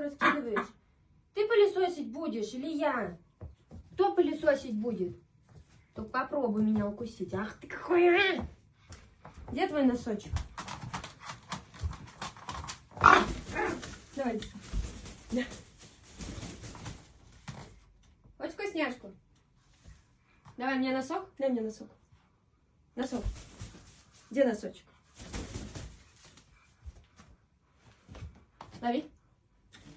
раскидываешь? Ты пылесосить будешь или я? Кто пылесосить будет? Только попробуй меня укусить. Ах ты какой! А! Где твой носочек? Давай. Хочешь вкусняшку? Давай мне носок. Дай мне носок. Носок. Где носочек? Лови.